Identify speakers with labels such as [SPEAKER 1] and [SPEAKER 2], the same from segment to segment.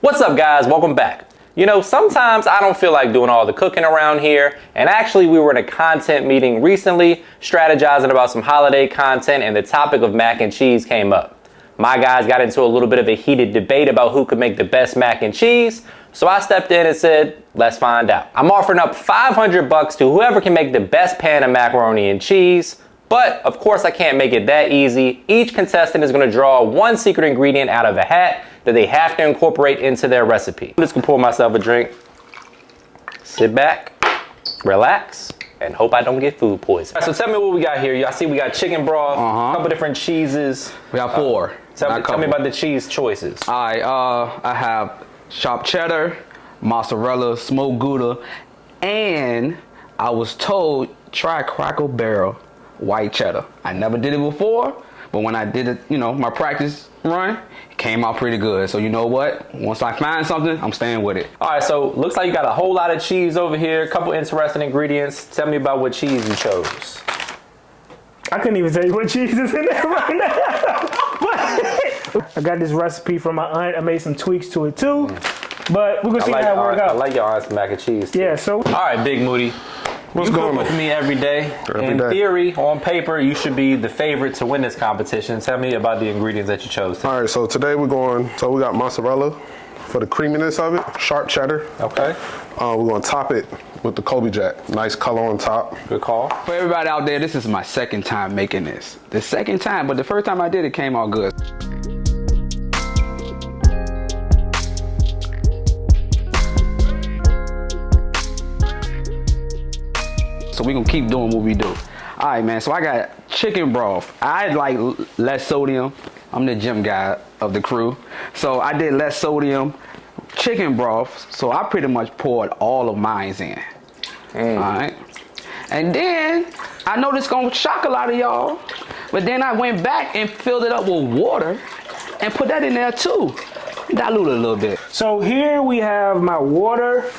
[SPEAKER 1] What's up, guys? Welcome back. You know, sometimes I don't feel like doing all the cooking around here, and actually we were in a content meeting recently strategizing about some holiday content, and the topic of mac and cheese came up. My guys got into a little bit of a heated debate about who could make the best mac and cheese, so I stepped in and said, let's find out. I'm offering up $500 to whoever can make the best pan of macaroni and cheese, but of course I can't make it that easy. Each contestant is gonna draw one secret ingredient out of a hat that they have to incorporate into their recipe. I'm just gonna pour myself a drink, sit back, relax, and hope I don't get food poisoning. All right, so tell me what we got here. I see we got chicken broth, a couple different cheeses.
[SPEAKER 2] We got four.
[SPEAKER 1] Tell me about the cheese choices.
[SPEAKER 2] I have chopped cheddar, mozzarella, smoked Gouda, and I was told try Cracker Barrel white cheddar. I never did it before, but when I did it, you know, my practice run, it came out pretty good. So you know what? Once I find something, I'm staying with it.
[SPEAKER 1] All right, so looks like you got a whole lot of cheese over here, a couple interesting ingredients. Tell me about what cheese you chose.
[SPEAKER 3] I couldn't even tell you what cheese is in there right now. I got this recipe from my aunt. I made some tweaks to it too, but we're gonna see how it works out.
[SPEAKER 1] I like your aunt's mac and cheese too.
[SPEAKER 3] Yeah, so.
[SPEAKER 1] All right, Big Moody.
[SPEAKER 4] What's
[SPEAKER 1] you
[SPEAKER 4] going
[SPEAKER 1] cook
[SPEAKER 4] on?
[SPEAKER 1] with me every day. In theory, on paper, you should be the favorite to win this competition. Tell me about the ingredients that you chose today.
[SPEAKER 4] All right, so today we got mozzarella for the creaminess of it, sharp cheddar.
[SPEAKER 1] Okay.
[SPEAKER 4] We're gonna top it with the Kobe Jack. Nice color on top.
[SPEAKER 1] Good call.
[SPEAKER 2] For everybody out there, this is my second time making this. The second time, but the first time I did it came out good. So we're gonna keep doing what we do. All right, man, so I got chicken broth. I like less sodium. I'm the gym guy of the crew. So I did less sodium, chicken broth. So I pretty much poured all of mine in. All right. And then I know this gonna shock a lot of y'all, but then I went back and filled it up with water and put that in there too. Dilute it a little bit.
[SPEAKER 3] So here we have my water.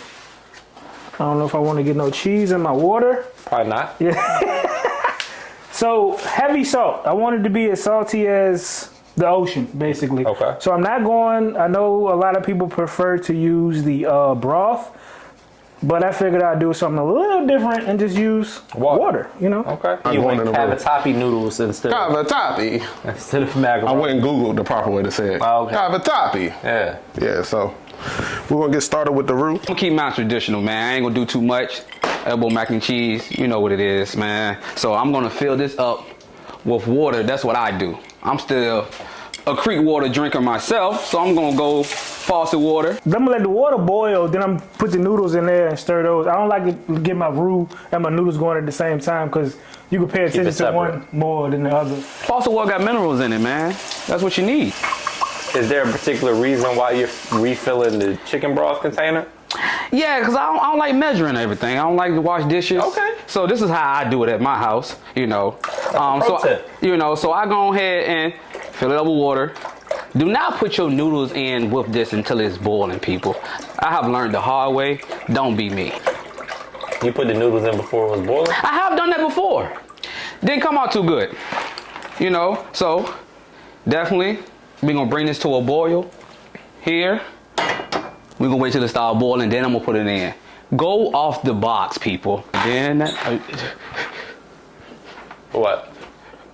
[SPEAKER 3] I don't know if I want to get no cheese in my water.
[SPEAKER 1] Probably not.
[SPEAKER 3] Yeah. So heavy salt. I want it to be as salty as the ocean, basically.
[SPEAKER 1] Okay.
[SPEAKER 3] So I'm not going, I know a lot of people prefer to use the broth, but I figured I'd do something a little different and just use water, you know?
[SPEAKER 1] Okay. You went cavatappi noodles instead of macaroni.
[SPEAKER 4] I went and Googled the proper way to say it.
[SPEAKER 1] Oh, okay.
[SPEAKER 4] Cavatappi.
[SPEAKER 1] Yeah.
[SPEAKER 4] Yeah, so we're gonna get started with the roux.
[SPEAKER 2] I'm gonna keep mine traditional, man. I ain't gonna do too much. Elbow mac and cheese, you know what it is, man. So I'm gonna fill this up with water. That's what I do. I'm still a creek water drinker myself, so I'm gonna go faucet water.
[SPEAKER 3] I'm gonna let the water boil, then I'm put the noodles in there and stir those. I don't like to get my roux and my noodles going at the same time because you can pay attention to one more than the other.
[SPEAKER 2] Faucet water got minerals in it, man. That's what you need.
[SPEAKER 1] Is there a particular reason why you're refilling the chicken broth container?
[SPEAKER 2] Yeah, because I don't like measuring everything. I don't like to wash dishes.
[SPEAKER 1] Okay.
[SPEAKER 2] So this is how I do it at my house, you know. So I go ahead and fill it up with water. Do not put your noodles in with this until it's boiling, people. I have learned the hard way. Don't be me.
[SPEAKER 1] You put the noodles in before it was boiling?
[SPEAKER 2] I have done that before. Didn't come out too good. You know, so definitely we're gonna bring this to a boil here. We're gonna wait till it starts boiling, then I'm gonna put it in. Go off the box, people. Then
[SPEAKER 1] What?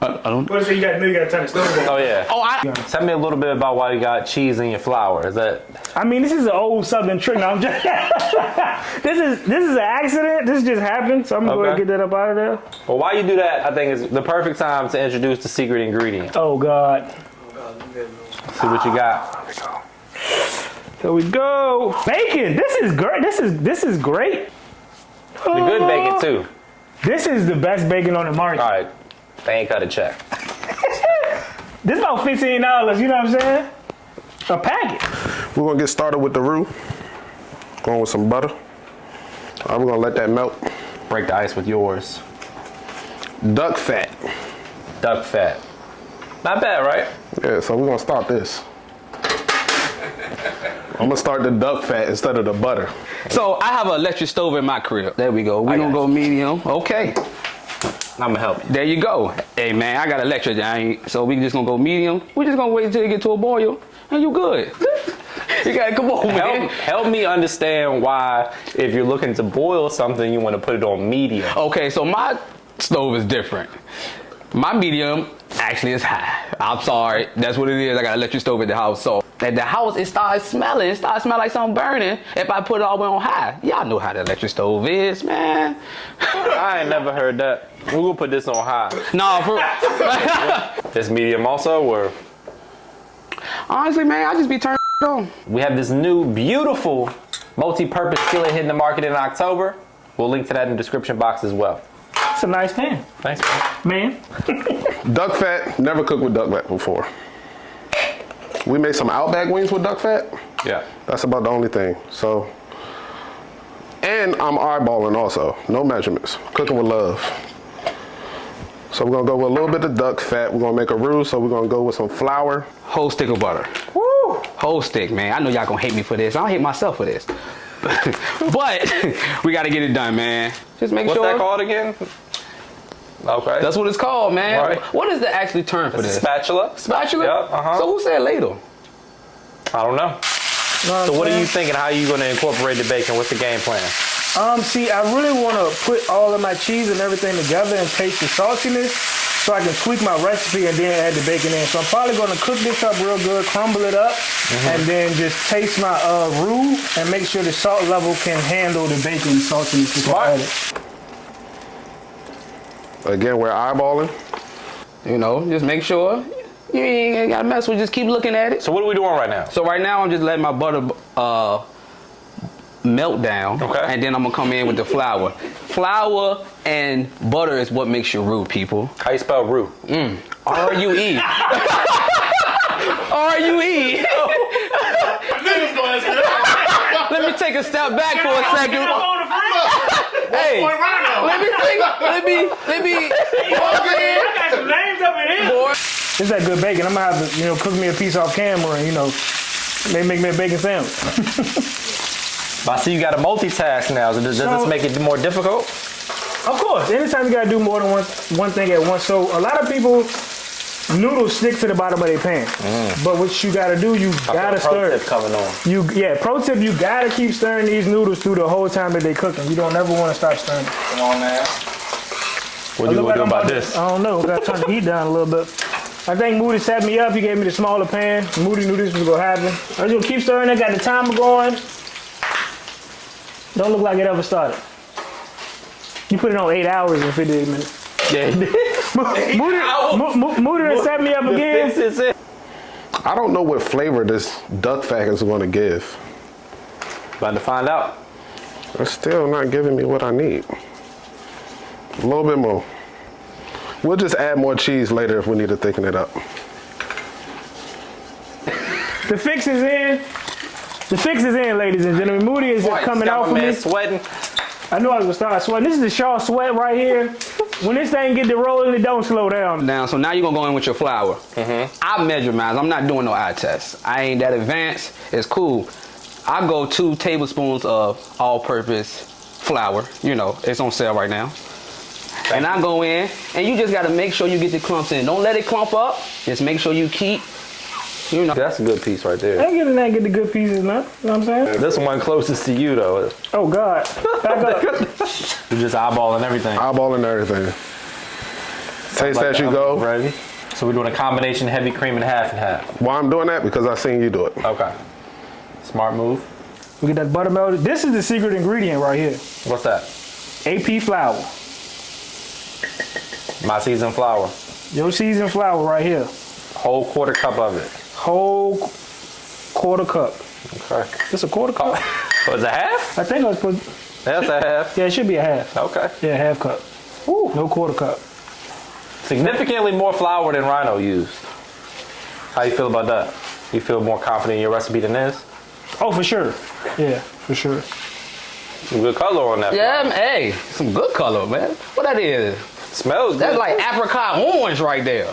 [SPEAKER 2] I don't.
[SPEAKER 3] What is it? You gotta turn the stove on.
[SPEAKER 1] Oh yeah. Tell me a little bit about why you got cheese in your flour. Is that?
[SPEAKER 3] I mean, this is an old Southern trick. No, I'm just. This is an accident. This just happened, so I'm gonna go ahead and get that up out of there.
[SPEAKER 1] Well, why you do that? I think is the perfect time to introduce the secret ingredient.
[SPEAKER 3] Oh God.
[SPEAKER 1] See what you got.
[SPEAKER 3] Here we go. Bacon. This is great. This is great.
[SPEAKER 1] The good bacon too.
[SPEAKER 3] This is the best bacon on the market.
[SPEAKER 1] All right. They ain't cut a check.
[SPEAKER 3] This is about $15. You know what I'm saying? A packet.
[SPEAKER 4] We're gonna get started with the roux. Going with some butter. All right, we're gonna let that melt.
[SPEAKER 1] Break the ice with yours.
[SPEAKER 4] Duck fat.
[SPEAKER 1] Duck fat. Not bad, right?
[SPEAKER 4] Yeah, so we're gonna start this. I'm gonna start the duck fat instead of the butter.
[SPEAKER 2] So I have an electric stove in my crib. There we go. We're gonna go medium. Okay.
[SPEAKER 1] I'm gonna help you.
[SPEAKER 2] There you go. Hey man, I got electric. So we just gonna go medium. We're just gonna wait until it get to a boil, and you good. You gotta come on, man.
[SPEAKER 1] Help me understand why, if you're looking to boil something, you want to put it on medium.
[SPEAKER 2] Okay, so my stove is different. My medium actually is high. I'm sorry, that's what it is. I got an electric stove at the house. So at the house, it starts smelling. It starts smelling like something burning if I put it all the way on high. Y'all know how the electric stove is, man.
[SPEAKER 1] I ain't never heard that. We will put this on high.
[SPEAKER 2] No, for
[SPEAKER 1] This medium also, or?
[SPEAKER 2] honestly, man, I just be turning on.
[SPEAKER 1] We have this new, beautiful, multi-purpose skillet hitting the market in October. We'll link to that in the description box as well.
[SPEAKER 3] It's a nice pan,
[SPEAKER 1] Thanks, man.
[SPEAKER 3] man.
[SPEAKER 4] Duck fat, never cooked with duck fat before. We made some Outback wings with duck fat.
[SPEAKER 1] Yeah.
[SPEAKER 4] That's about the only thing. So, and I'm eyeballing also. No measurements. Cooking with love. So we're gonna go with a little bit of duck fat. We're gonna make a roux, so we're gonna go with some flour.
[SPEAKER 2] Whole stick of butter. Woo! Whole stick, man. I know y'all gonna hate me for this. I don't hate myself for this. But we gotta get it done, man. Just make
[SPEAKER 1] What's
[SPEAKER 2] sure.
[SPEAKER 1] that called again? Okay.
[SPEAKER 2] That's what it's called, man.
[SPEAKER 1] Right.
[SPEAKER 2] What is the actually term for
[SPEAKER 1] It's a
[SPEAKER 2] this?
[SPEAKER 1] spatula.
[SPEAKER 2] Spatula?
[SPEAKER 1] Yep, uh-huh.
[SPEAKER 2] So who said ladle?
[SPEAKER 1] I don't know. So what are you thinking? How are you going to incorporate the bacon? What's the game plan?
[SPEAKER 3] See, I really want to put all of my cheese and everything together and taste the saltiness so I can tweak my recipe and then add the bacon in. So I'm probably going to cook this up real good, crumble it up, and then just taste my roux and make sure the salt level can handle the bacon saltiness.
[SPEAKER 1] Smart.
[SPEAKER 4] Again, we're eyeballing.
[SPEAKER 2] You know, just make sure you ain't gotta mess with. Just keep looking at it.
[SPEAKER 1] So what are we doing right now?
[SPEAKER 2] So right now I'm just letting my butter melt down,
[SPEAKER 1] Okay.
[SPEAKER 2] and then I'm gonna come in with the flour. Flour and butter is what makes your roux, people.
[SPEAKER 1] How you spell roux?
[SPEAKER 2] R-U-E. R-U-E. Let me take a step back for a second. Hey, let me. Boy.
[SPEAKER 3] This is that good bacon. I'm gonna have to, cook me a piece off camera and, maybe make me a bacon sandwich.
[SPEAKER 1] I see you got to multitask now. So does this make it more difficult?
[SPEAKER 3] Of course, anytime you gotta do more than one thing at once. So a lot of people, noodles stick to the bottom of their pan. But what you gotta do, you gotta stir it.
[SPEAKER 1] Coming on.
[SPEAKER 3] Pro tip, you gotta keep stirring these noodles through the whole time that they cooking. You don't ever want to stop stirring.
[SPEAKER 1] Come on, man. What you gonna do about this?
[SPEAKER 3] I don't know. Gotta turn the heat down a little bit. I think Moody set me up. He gave me the smaller pan. Moody knew this was gonna happen. I'm just gonna keep stirring it. Got the timer going. Don't look like it ever started. You put it on 8 hours and 58 minutes.
[SPEAKER 1] Yeah.
[SPEAKER 3] Moody set me up again.
[SPEAKER 1] This is it.
[SPEAKER 4] I don't know what flavor this duck fat is going to give.
[SPEAKER 1] About to find out.
[SPEAKER 4] It's still not giving me what I need. A little bit more. We'll just add more cheese later if we need to thicken it up.
[SPEAKER 3] The fix is in. The fix is in, ladies and gentlemen. Moody is coming out for me.
[SPEAKER 1] Sweating.
[SPEAKER 3] I knew I was gonna start sweating. This is the Shaw sweat right here. When this thing get to rolling, it don't slow down.
[SPEAKER 2] So now you're gonna go in with your flour. I measure mine. I'm not doing no eye tests. I ain't that advanced. It's cool. I go 2 tablespoons of all-purpose flour. It's on sale right now. And I go in, and you just gotta make sure you get the clumps in. Don't let it clump up. Just make sure you keep.
[SPEAKER 1] That's a good piece right there.
[SPEAKER 3] I ain't getting the good pieces, man. You know what I'm saying?
[SPEAKER 1] This one closest to you, though.
[SPEAKER 3] Oh, God. Back up.
[SPEAKER 1] You're just eyeballing everything.
[SPEAKER 4] Eyeballing everything. Taste as you go.
[SPEAKER 1] Ready? So we're doing a combination heavy cream and half and half.
[SPEAKER 4] Why I'm doing that? Because I seen you do it.
[SPEAKER 1] Okay. Smart move.
[SPEAKER 3] We get that butter melted. This is the secret ingredient right here.
[SPEAKER 1] What's that?
[SPEAKER 3] AP flour.
[SPEAKER 1] My seasoned flour.
[SPEAKER 3] Your seasoned flour right here.
[SPEAKER 1] Whole quarter cup of it.
[SPEAKER 3] Whole quarter cup.
[SPEAKER 1] Okay.
[SPEAKER 3] This a quarter cup?
[SPEAKER 1] Oh, is it half?
[SPEAKER 3] I think I was supposed.
[SPEAKER 1] That's a half.
[SPEAKER 3] Yeah, it should be a half.
[SPEAKER 1] Okay.
[SPEAKER 3] Yeah, half cup. Ooh. No quarter cup.
[SPEAKER 1] Significantly more flour than Rhino used. How you feel about that? You feel more confident in your recipe than this?
[SPEAKER 3] Oh, for sure. Yeah, for sure.
[SPEAKER 1] Some good color on that.
[SPEAKER 2] Yeah, hey, some good color, man. What that is?
[SPEAKER 1] Smells good.
[SPEAKER 2] That's like apricot orange right there.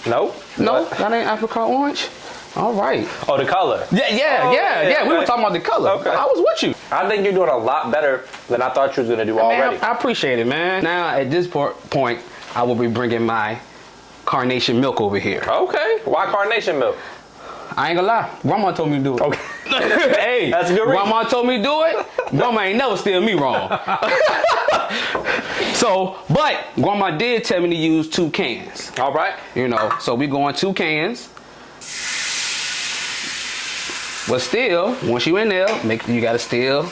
[SPEAKER 1] No?
[SPEAKER 2] No,
[SPEAKER 1] What?
[SPEAKER 2] that ain't apricot orange. All right.
[SPEAKER 1] Oh, the color.
[SPEAKER 2] Yeah. We were talking about the color.
[SPEAKER 1] Okay.
[SPEAKER 2] I was with you.
[SPEAKER 1] I think you're doing a lot better than I thought you was gonna do already.
[SPEAKER 2] Man, I appreciate it, man. Now, at this point, I will be bringing my carnation milk over here.
[SPEAKER 1] Okay. Why carnation milk?
[SPEAKER 2] I ain't gonna lie. Grandma told me to do it.
[SPEAKER 1] Okay.
[SPEAKER 2] Hey,
[SPEAKER 1] That's a good reason.
[SPEAKER 2] Grandma told me to do it. Grandma ain't never steer me wrong. So, but Grandma did tell me to use 2 cans.
[SPEAKER 1] All right.
[SPEAKER 2] You know, so we going 2 cans. But still, once you in there, you gotta still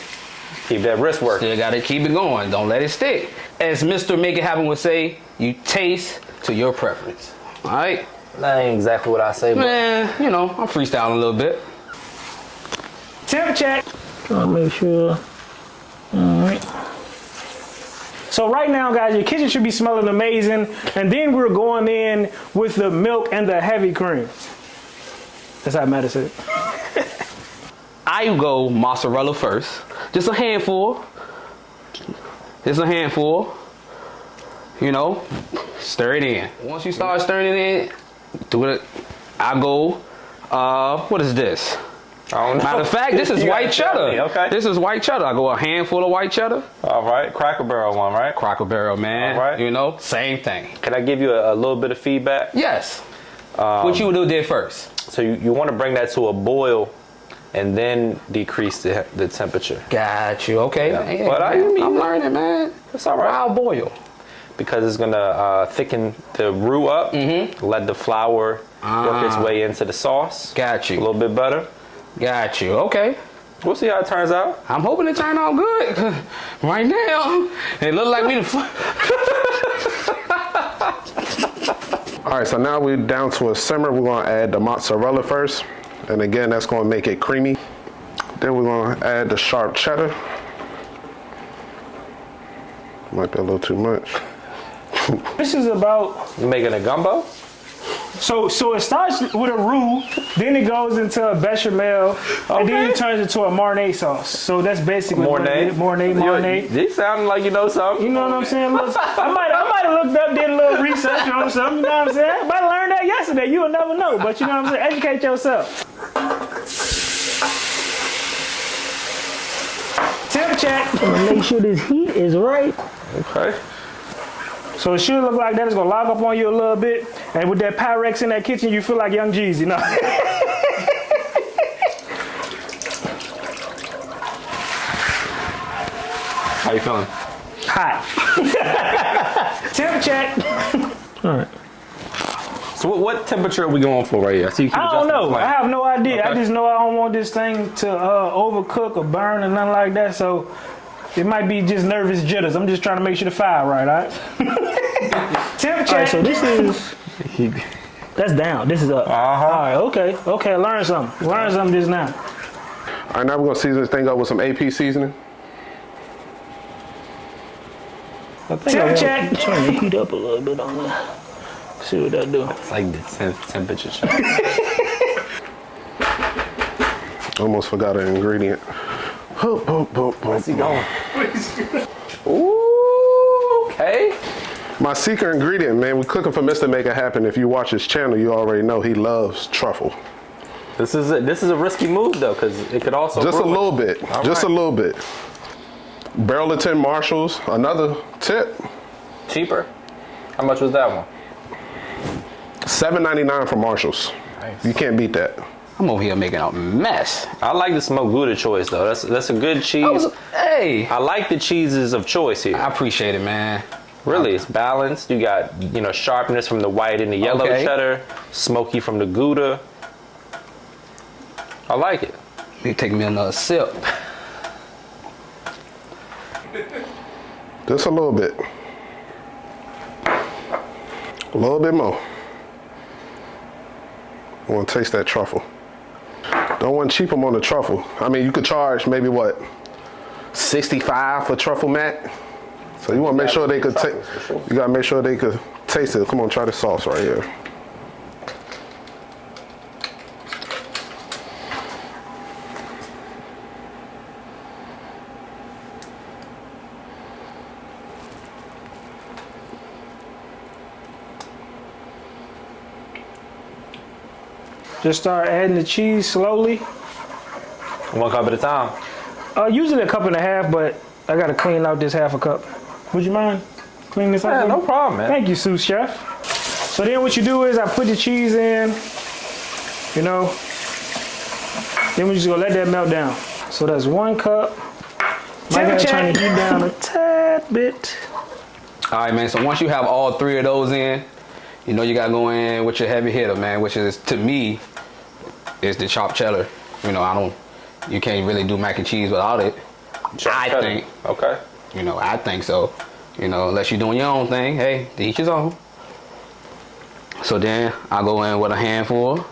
[SPEAKER 1] Keep that wrist work.
[SPEAKER 2] gotta keep it going. Don't let it stick. As Mr. Make It Happen would say, you taste to your preference. All right.
[SPEAKER 1] That ain't exactly what I say, but
[SPEAKER 2] Man, you know, I'm freestyling a little bit.
[SPEAKER 3] Temp check. I'll make sure. All right. So right now, guys, your kitchen should be smelling amazing. And then we're going in with the milk and the heavy cream. That's how Matt said it.
[SPEAKER 2] I go mozzarella first. Just a handful. Just a handful. You know, stir it in. Once you start stirring it in, do it. I go, what is this?
[SPEAKER 1] I don't know.
[SPEAKER 2] Matter of fact, this is
[SPEAKER 1] You
[SPEAKER 2] white
[SPEAKER 1] gotta tell
[SPEAKER 2] cheddar.
[SPEAKER 1] me, okay.
[SPEAKER 2] This is white cheddar. I go a handful of white cheddar.
[SPEAKER 1] All right. Cracker Barrel one, right?
[SPEAKER 2] Cracker Barrel, man.
[SPEAKER 1] All right.
[SPEAKER 2] You know, same thing.
[SPEAKER 1] Can I give you a little bit of feedback?
[SPEAKER 2] Yes. What you did first?
[SPEAKER 1] So you want to bring that to a boil and then decrease the temperature.
[SPEAKER 2] Got you. Okay.
[SPEAKER 1] Yeah.
[SPEAKER 2] Hey,
[SPEAKER 1] But
[SPEAKER 2] man, I'm learning, man.
[SPEAKER 1] It's all right.
[SPEAKER 2] Wild boil.
[SPEAKER 1] Because it's going to thicken the roux up, let the flour work its way into the sauce.
[SPEAKER 2] Got
[SPEAKER 1] A
[SPEAKER 2] you.
[SPEAKER 1] little bit better.
[SPEAKER 2] Got you. Okay.
[SPEAKER 1] We'll see how it turns out.
[SPEAKER 2] I'm hoping it turned out good. Right now, it look like we
[SPEAKER 4] All right, so now we're down to a simmer. We're gonna add the mozzarella first. And again, that's gonna make it creamy. Then we're gonna add the sharp cheddar. Might be a little too much.
[SPEAKER 3] This is about,
[SPEAKER 1] You making a gumbo?
[SPEAKER 3] so it starts with a roux, then it goes into a bechamel, and then it turns into a Marnay sauce. So that's basically what it is. Marnay.
[SPEAKER 1] You sound like you know something.
[SPEAKER 3] You know what I'm saying? I might have looked up, did a little research on something, you know what I'm saying? I might have learned that yesterday. You will never know, but you know what I'm saying? Educate yourself. Temp check. Make sure this heat is right.
[SPEAKER 1] Okay.
[SPEAKER 3] So it should look like that. It's gonna lock up on you a little bit. And with that Pyrex in that kitchen, you feel like Young Jeezy, you know?
[SPEAKER 1] How you feeling?
[SPEAKER 3] Hot. Temp check. All right.
[SPEAKER 1] So what temperature are we going for right here? I see you keep
[SPEAKER 3] I don't
[SPEAKER 1] adjusting the
[SPEAKER 3] know.
[SPEAKER 1] flame.
[SPEAKER 3] I have no idea.
[SPEAKER 1] Okay.
[SPEAKER 3] I just know I don't want this thing to overcook or burn or nothing like that. So it might be just nervous jitters. I'm just trying to make sure the fire right, all right? Temp check. All right, so this is, that's down. This is up. All right, okay. Learn something. Learn something just now.
[SPEAKER 4] All right, now we're gonna season this thing up with some AP seasoning.
[SPEAKER 3] Temp check. Turn the heat up a little bit on that. See what that do.
[SPEAKER 1] It's like the temperature check.
[SPEAKER 4] Almost forgot an ingredient.
[SPEAKER 1] Where's he going? Ooh, okay.
[SPEAKER 4] My secret ingredient, man, we're cooking for Mr. Make It Happen. If you watch his channel, you already know he loves truffle.
[SPEAKER 1] This is a risky move though, because it could also
[SPEAKER 4] Just a
[SPEAKER 1] ruin.
[SPEAKER 4] little bit.
[SPEAKER 1] All
[SPEAKER 4] Just
[SPEAKER 1] right.
[SPEAKER 4] a little bit. Barrel of 10 Marshalls, another tip.
[SPEAKER 1] Cheaper. How much was that one?
[SPEAKER 4] $7.99 from Marshalls.
[SPEAKER 1] Nice.
[SPEAKER 4] You can't beat that.
[SPEAKER 2] I'm over here making a mess.
[SPEAKER 1] I like the smoked Gouda choice though. That's a good cheese.
[SPEAKER 2] Hey,
[SPEAKER 1] I like the cheeses of choice here.
[SPEAKER 2] I appreciate it, man.
[SPEAKER 1] Really, it's balanced. You got, sharpness from the white and the yellow
[SPEAKER 2] Okay.
[SPEAKER 1] cheddar, smoky from the Gouda. I like it.
[SPEAKER 2] You take me another sip.
[SPEAKER 4] Just a little bit. A little bit more. I want to taste that truffle. Don't want to cheap them on the truffle. I mean, you could charge maybe what, $65 for truffle mat. So you want to make sure they could taste. You gotta make sure they could taste it. Come on, try the sauce right here.
[SPEAKER 3] Just start adding the cheese slowly.
[SPEAKER 1] 1 cup at a time.
[SPEAKER 3] Usually a cup and a half, but I gotta clean out this half a cup. Would you mind cleaning this
[SPEAKER 1] Yeah,
[SPEAKER 3] up?
[SPEAKER 1] no problem, man.
[SPEAKER 3] Thank you, sous chef. So then what you do is I put the cheese in, Then we just gonna let that melt down. So that's 1 cup. Might gotta turn the heat down a tad bit.
[SPEAKER 2] All right, man. So once you have all 3 of those in, you know you gotta go in with your heavy hitter, man. Which is, to me, is the chopped cheddar. You know, you can't really do mac and cheese without it. I think.
[SPEAKER 1] Okay.
[SPEAKER 2] You know, I think so. You know, unless you're doing your own thing, hey, to each his own. So then I go in with a handful.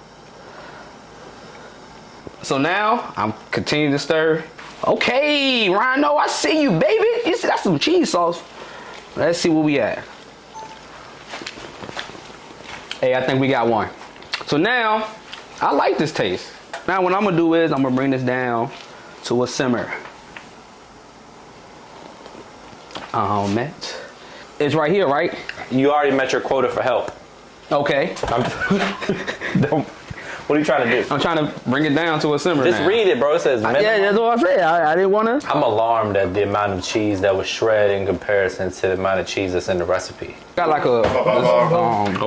[SPEAKER 2] So now I'm continuing to stir. Okay, Rhino, I see you, baby. You see, that's some cheese sauce. Let's see where we at. Hey, I think we got one. So now, I like this taste. Now what I'm gonna do is I'm gonna bring this down to a simmer. Met. It's right here, right?
[SPEAKER 1] You already met your quota for help.
[SPEAKER 2] Okay.
[SPEAKER 1] What are you trying to do?
[SPEAKER 2] I'm trying to bring it down to a simmer.
[SPEAKER 1] Just
[SPEAKER 2] now.
[SPEAKER 1] read it, bro. It says minimum.
[SPEAKER 2] Yeah, that's what I said. I didn't want to.
[SPEAKER 1] I'm alarmed at the amount of cheese that was shredded in comparison to the amount of cheese that's in the recipe.
[SPEAKER 2] Got like a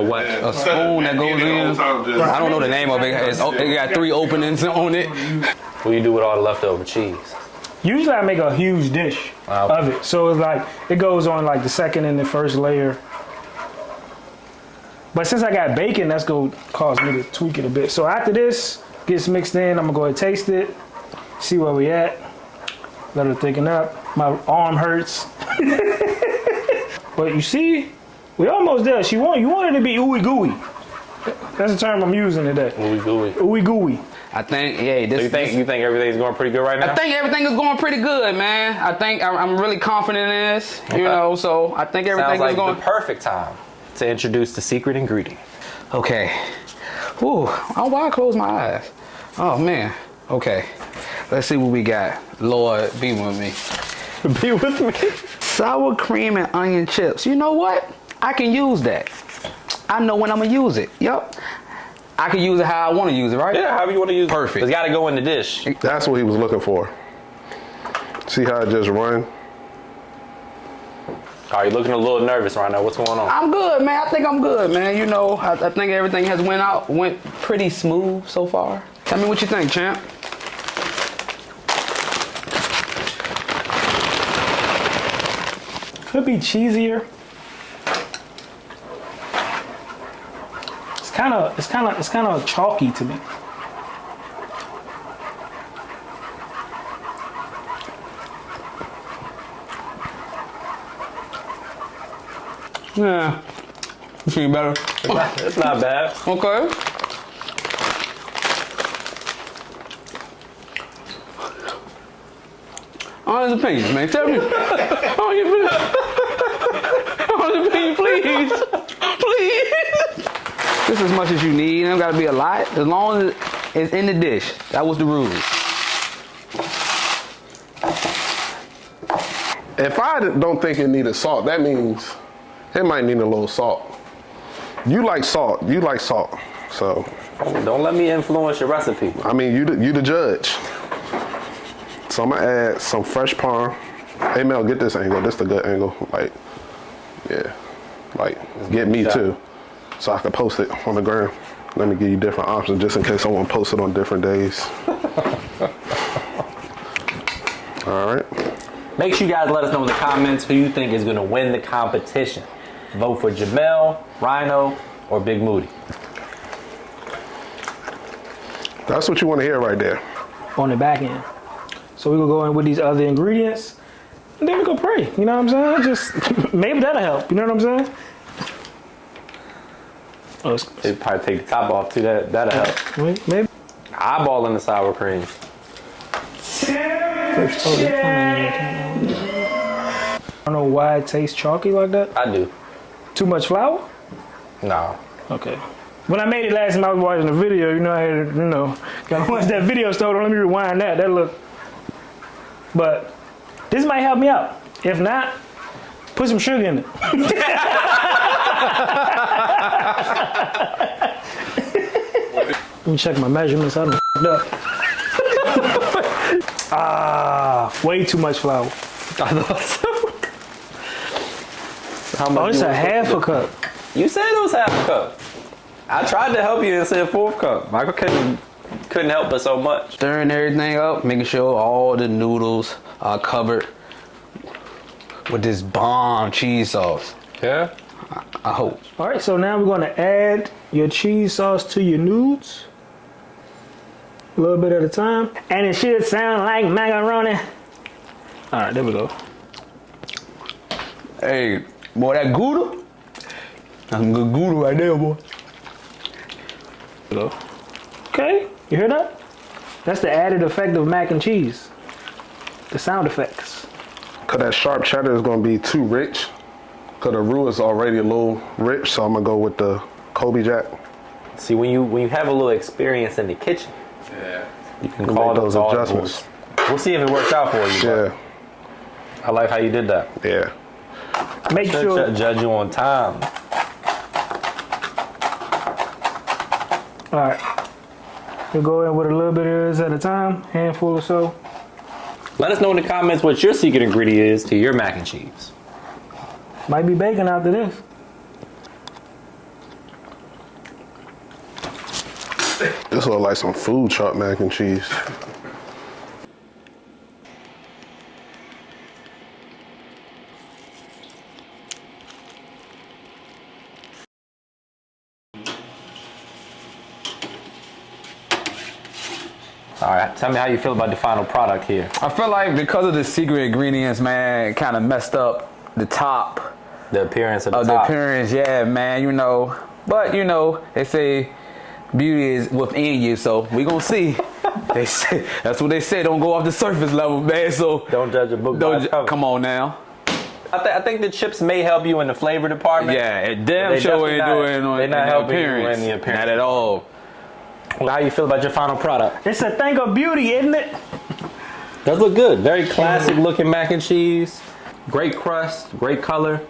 [SPEAKER 1] what?
[SPEAKER 2] A spoon that goes in. I don't know the name of it. It got 3 openings on it.
[SPEAKER 1] What do you do with all the leftover cheese?
[SPEAKER 3] Usually I make a huge dish of it. So it's like, it goes on like the second and the first layer. But since I got bacon, that's going to cause me to tweak it a bit. So after this gets mixed in, I'm going to go ahead and taste it, see where we at. Let it thicken up. My arm hurts. But you see, we almost there. You want it to be ooey gooey. That's the term I'm using today.
[SPEAKER 1] Ooey gooey.
[SPEAKER 3] Ooey gooey.
[SPEAKER 2] I think, yeah.
[SPEAKER 1] So you think everything's going pretty good right now?
[SPEAKER 2] I think everything is going pretty good, man. I think I'm really confident in this. Okay. You know, so I think everything
[SPEAKER 1] Sounds like
[SPEAKER 2] is going.
[SPEAKER 1] the perfect time to introduce the secret ingredient.
[SPEAKER 2] Okay. Whew. Oh, why I close my eyes? Oh man. Okay. Let's see what we got. Lord, be with me.
[SPEAKER 1] Be with me.
[SPEAKER 2] Sour cream and onion chips. You know what? I can use that. I know when I'm gonna use it. Yup. I can use it how I want to use it, right?
[SPEAKER 1] Yeah, however you want to use it.
[SPEAKER 2] Perfect.
[SPEAKER 1] It's got to go in the dish.
[SPEAKER 4] That's what he was looking for. See how it just run?
[SPEAKER 1] Are you looking a little nervous right now? What's going on?
[SPEAKER 2] I'm good, man. I think I'm good, man. You know, I think everything has went pretty smooth so far. Tell me what you think, champ.
[SPEAKER 3] Could be cheesier. It's kind of chalky to me.
[SPEAKER 2] Yeah. You see better?
[SPEAKER 1] It's not bad.
[SPEAKER 2] Okay. Honest opinion, man. Tell me. Honest opinion, please. Please. This is as much as you need. It don't gotta be a lot. As long as it's in the dish. That was the rule.
[SPEAKER 4] If I don't think it needed salt, that means it might need a little salt. You like salt. You like salt. So.
[SPEAKER 1] Don't let me influence your recipe.
[SPEAKER 4] I mean, you the judge. So I'm gonna add some fresh parm. Hey Mel, get this angle. This the good angle. Like, yeah, like get me too, so I can post it on the gram. Let me give you different options just in case I want to post it on different days. All right.
[SPEAKER 1] Make sure you guys let us know in the comments who you think is going to win the competition. Vote for Jamel, Rhino, or Big Moody.
[SPEAKER 4] That's what you want to hear right there.
[SPEAKER 3] On the back end. So we're going to go in with these other ingredients, and then we go pray. You know what I'm saying? Just, maybe that'll help. You know what I'm saying? Oh,
[SPEAKER 1] They probably take the top off too. That'll help.
[SPEAKER 3] Maybe.
[SPEAKER 1] Eyeballing the sour cream.
[SPEAKER 3] I don't know why it tastes chalky like that.
[SPEAKER 1] I do.
[SPEAKER 3] Too much flour?
[SPEAKER 1] No.
[SPEAKER 3] Okay. When I made it last time I was watching the video, I had, gotta watch that video, so let me rewind that. That look. But this might help me out. If not, put some sugar in it. Let me check my measurements. I done f***ed up. Way too much flour.
[SPEAKER 1] I thought so. How much?
[SPEAKER 3] Oh, it's a half a cup.
[SPEAKER 1] You said it was half a cup. I tried to help you and said 4th cup. Michael came couldn't help but so much.
[SPEAKER 2] Stirring everything up, making sure all the noodles are covered with this bomb cheese sauce.
[SPEAKER 1] Yeah.
[SPEAKER 2] I hope.
[SPEAKER 3] All right, so now we're going to add your cheese sauce to your noodles. A little bit at a time. And it should sound like macaroni. All right, there we go.
[SPEAKER 2] Hey, boy, that Gouda. That's some good Gouda right there, boy.
[SPEAKER 3] There we go. Okay, you hear that? That's the added effect of mac and cheese. The sound effects.
[SPEAKER 4] Cause that sharp cheddar is gonna be too rich. Cause the roux is already a little rich, so I'm gonna go with the Kobe Jack.
[SPEAKER 1] See, when you have a little experience in the kitchen, you can call
[SPEAKER 4] those
[SPEAKER 1] those
[SPEAKER 4] adjustments.
[SPEAKER 1] We'll see if it works out for you.
[SPEAKER 4] Yeah,
[SPEAKER 1] I like how you did that.
[SPEAKER 4] yeah.
[SPEAKER 3] Make sure.
[SPEAKER 1] Judge you on time.
[SPEAKER 3] All right. We'll go in with a little bit of this at a time, handful or so.
[SPEAKER 1] Let us know in the comments what your secret ingredient is to your mac and cheese.
[SPEAKER 3] Might be bacon after this.
[SPEAKER 4] This looks like some food truck mac and cheese.
[SPEAKER 1] All right, tell me how you feel about the final product here.
[SPEAKER 2] I feel like because of the secret ingredients, man, kind of messed up the top
[SPEAKER 1] The appearance of the
[SPEAKER 2] of
[SPEAKER 1] top.
[SPEAKER 2] the appearance. Yeah, man, you know. But, you know, they say beauty is within you, so we gonna see. They say, that's what they say, don't go off the surface level, man, so.
[SPEAKER 1] Don't judge a book by its cover.
[SPEAKER 2] Come on now.
[SPEAKER 1] I think the chips may help you in the flavor department.
[SPEAKER 2] Yeah, it
[SPEAKER 1] But
[SPEAKER 2] damn
[SPEAKER 1] they
[SPEAKER 2] sure
[SPEAKER 1] definitely
[SPEAKER 2] ain't
[SPEAKER 1] not-
[SPEAKER 2] doing
[SPEAKER 1] they're
[SPEAKER 2] in
[SPEAKER 1] not
[SPEAKER 2] the
[SPEAKER 1] helping you
[SPEAKER 2] appearance.
[SPEAKER 1] in the appearance.
[SPEAKER 2] Not at all.
[SPEAKER 1] Well, how you feel about your final product?
[SPEAKER 3] It's a thing of beauty, isn't it?
[SPEAKER 1] Does look good. Very classic looking mac and cheese. Great crust, great color.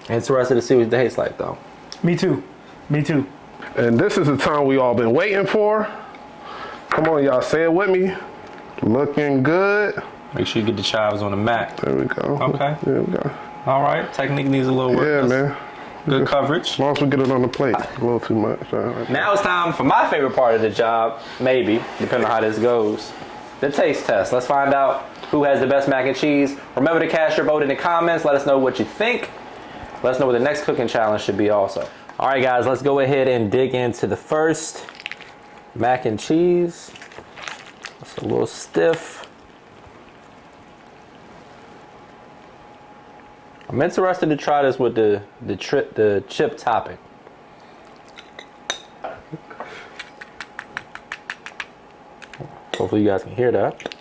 [SPEAKER 1] Interested to see what it tastes like though.
[SPEAKER 3] Me too. Me too.
[SPEAKER 4] And this is the time we all been waiting for. Come on, y'all, say it with me. Looking good.
[SPEAKER 1] Make sure you get the chives on the mac.
[SPEAKER 4] There we go.
[SPEAKER 1] Okay.
[SPEAKER 4] There we go.
[SPEAKER 1] All right. Technique needs a little work.
[SPEAKER 4] Yeah,
[SPEAKER 1] That's
[SPEAKER 4] man.
[SPEAKER 1] Good coverage.
[SPEAKER 4] As long as we get it on the plate. A little too much. All right.
[SPEAKER 1] Now it's time for my favorite part of the job, maybe, depending on how this goes. The taste test. Let's find out who has the best mac and cheese. Remember to cast your vote in the comments. Let us know what you think. Let us know what the next cooking challenge should be also. All right, guys, let's go ahead and dig into the first mac and cheese. It's a little stiff. I'm interested to try this with the chip topping. Hopefully you guys can hear that.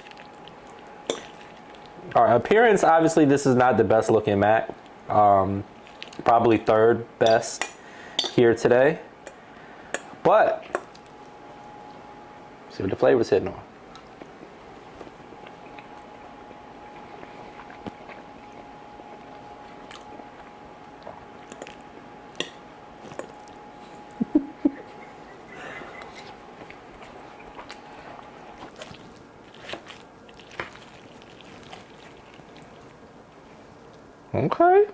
[SPEAKER 1] All right, appearance, obviously this is not the best looking mac. Probably third best here today. But, see what the flavor's hitting on. Okay.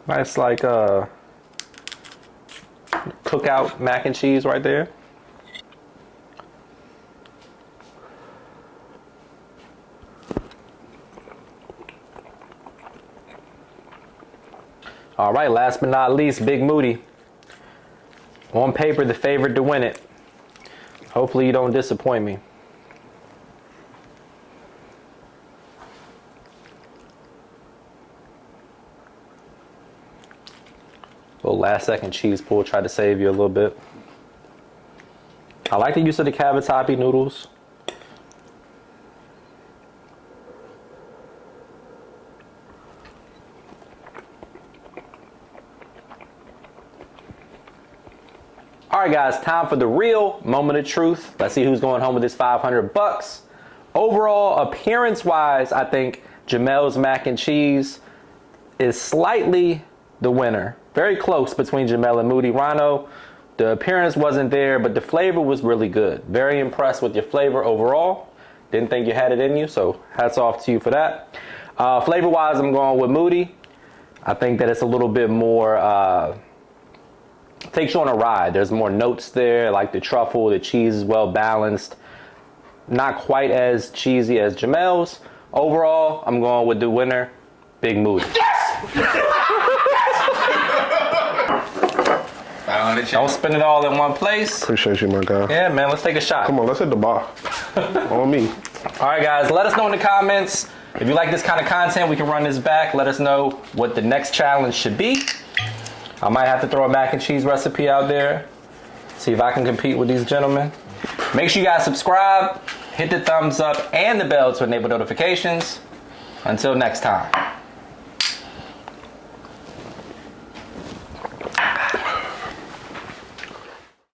[SPEAKER 1] Nice, like cookout mac and cheese right there. All right, last but not least, Big Moody. On paper, the favorite to win it. Hopefully you don't disappoint me. Little last second cheese pull, tried to save you a little bit. I like the use of the cavatappi noodles. All right, guys, time for the real moment of truth. Let's see who's going home with this 500 bucks. Overall, appearance-wise, I think Jamel's mac and cheese is slightly the winner. Very close between Jamel and Moody. Rano, the appearance wasn't there, but the flavor was really good. Very impressed with your flavor overall. Didn't think you had it in you, so hats off to you for that. Flavor-wise, I'm going with Moody. I think that it's a little bit more takes you on a ride. There's more notes there, like the truffle, the cheese is well balanced. Not quite as cheesy as Jamel's. Overall, I'm going with the winner, Big Moody. Don't spend it all in one place.
[SPEAKER 4] Appreciate you, my guy.
[SPEAKER 1] Yeah, man, let's take a shot.
[SPEAKER 4] Come on, let's hit the bar. On me.
[SPEAKER 1] All right, guys, let us know in the comments. If you like this kind of content, we can run this back. Let us know what the next challenge should be. I might have to throw a mac and cheese recipe out there. See if I can compete with these gentlemen. Make sure you guys subscribe, hit the thumbs up and the bell to enable notifications. Until next time.